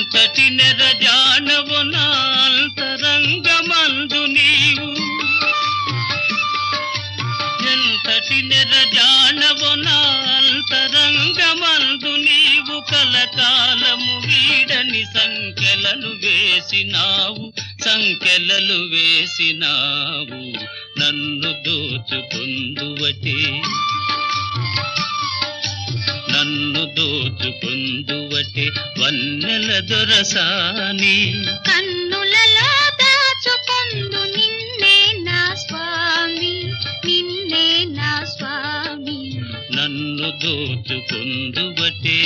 ఎంతటి నెరజానవు నా అంతరంగమందు నీవు, ఎంతటి నెరజానవు నా అంతరంగమందు నీవు, కలకాలము వీడని సంకెలలు వేసినావు, సంకెలలు వేసినావు, నన్ను దోచుకొందువటే, నన్ను దోచుకొందువటే వన్నెల దొరసాని. కన్నులలో దాచుకొందు నిన్నే నా స్వామి, నిన్నే నా స్వామి, నన్ను దోచుకొందువటే.